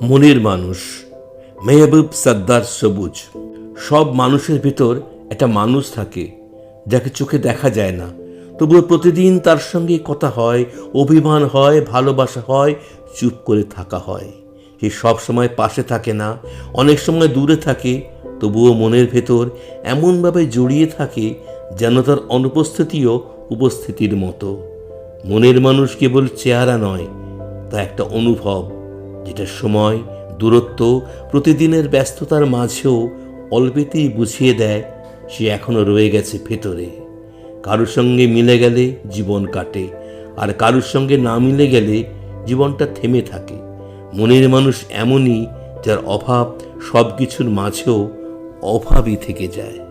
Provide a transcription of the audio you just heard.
মনের মানুষ, মেহবুব সর্দার সবুজ। সব মানুষের ভিতর একটা মানুষ থাকে যাকে চোখে দেখা যায় না, তবুও প্রতিদিন তার সঙ্গে কথা হয়, অভিমান হয়, ভালোবাসা হয়, চুপ করে থাকা হয়। সে সব সময় পাশে থাকে না, অনেক সময় দূরে থাকে, তবুও মনের ভেতর এমনভাবে জড়িয়ে থাকে যেন তার অনুপস্থিতিও উপস্থিতির মতো। মনের মানুষ কেবল চেহারা নয়, তা একটা অনুভব, যেটা সময়, দূরত্ব, প্রতিদিনের ব্যস্ততার মাঝেও অল্পেতেই বুঝিয়ে দেয় সে এখনো রয়ে গেছে ভেতরে। কারোর সঙ্গে মিলে গেলে জীবন কাটে, আর কারোর সঙ্গে না মিলে গেলে জীবনটা থেমে থাকে। মনের মানুষ এমনই, যার অভাব সব কিছুর মাঝেও অভাবই থেকে যায়।